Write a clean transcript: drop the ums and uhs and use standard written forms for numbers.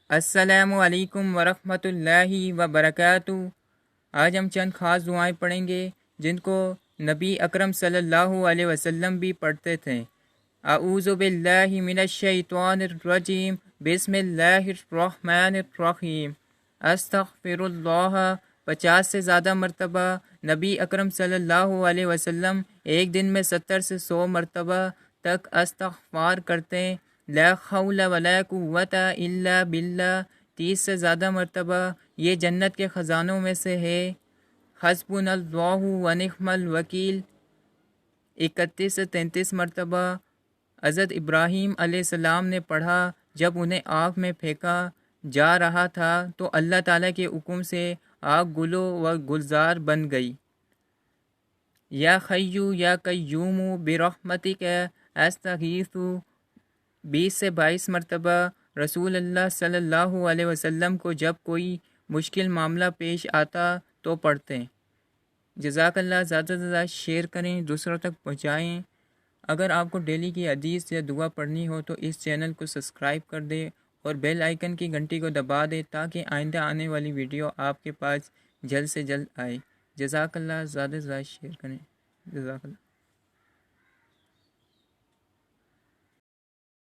السلام علیکم ورحمۃ اللہ وبرکاتہ۔ آج ہم چند خاص دعائیں پڑھیں گے جن کو نبی اکرم صلی اللہ علیہ وسلم بھی پڑھتے تھے۔ اعوذ باللہ من الشیطان الرجیم، بسم اللہ الرحمن الرحیم۔ استغفر اللہ 50 سے زیادہ مرتبہ۔ نبی اکرم صلی اللہ علیہ وسلم ایک دن میں 70 سے 100 مرتبہ تک استغفار کرتے۔ لا حول ولا قوت الا باللہ 30 سے زیادہ مرتبہ، یہ جنت کے خزانوں میں سے ہے۔ حسبنا اللہ ونعم الوکیل 31 سے 33 مرتبہ۔ حضرت ابراہیم علیہ السلام نے پڑھا جب انہیں آگ میں پھینکا جا رہا تھا تو اللہ تعالیٰ کے حکم سے آگ گلو و گلزار بن گئی۔ یا حیو یا قیوم برحمتک استغیث 20 سے 22 مرتبہ۔ رسول اللہ صلی اللہ علیہ وسلم کو جب کوئی مشکل معاملہ پیش آتا تو پڑھتے۔ جزاک اللہ۔ زیادہ سے زیادہ شیئر کریں، دوسروں تک پہنچائیں۔ اگر آپ کو ڈیلی کی حدیث یا دعا پڑھنی ہو تو اس چینل کو سبسکرائب کر دیں اور بیل آئیکن کی گھنٹی کو دبا دیں تاکہ آئندہ آنے والی ویڈیو آپ کے پاس جلد سے جلد آئے۔ جزاک اللہ۔ زیادہ سے زیادہ شیئر کریں۔ جزاک اللہ۔